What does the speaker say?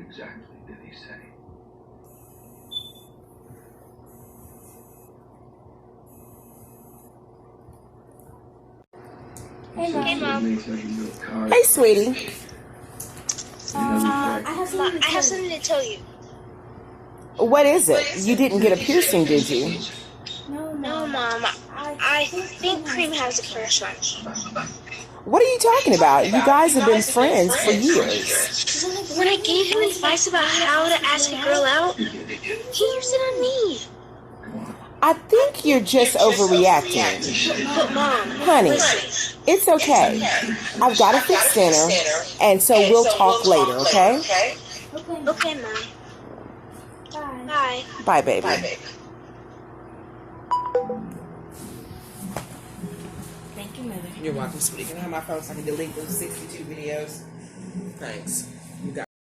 exactly did he say? Hey, Mom. Hey, sweetie. I have something to tell you. What is it? You didn't get a piercing, did you? No, Mom. I think Cream has a crush on me. What are you talking about? You guys have been friends for years. When I gave him advice about how to ask a girl out, he used it on me. I think you're just overreacting. But Mom, Honey, listen. it's okay. I've got a fixed dinner, and so we'll talk later, okay? Okay, Mom. Bye. Bye, baby. Thank you, Mother. You're welcome, sweetie. Can I have my phone so I can delete those 62 videos? Thanks.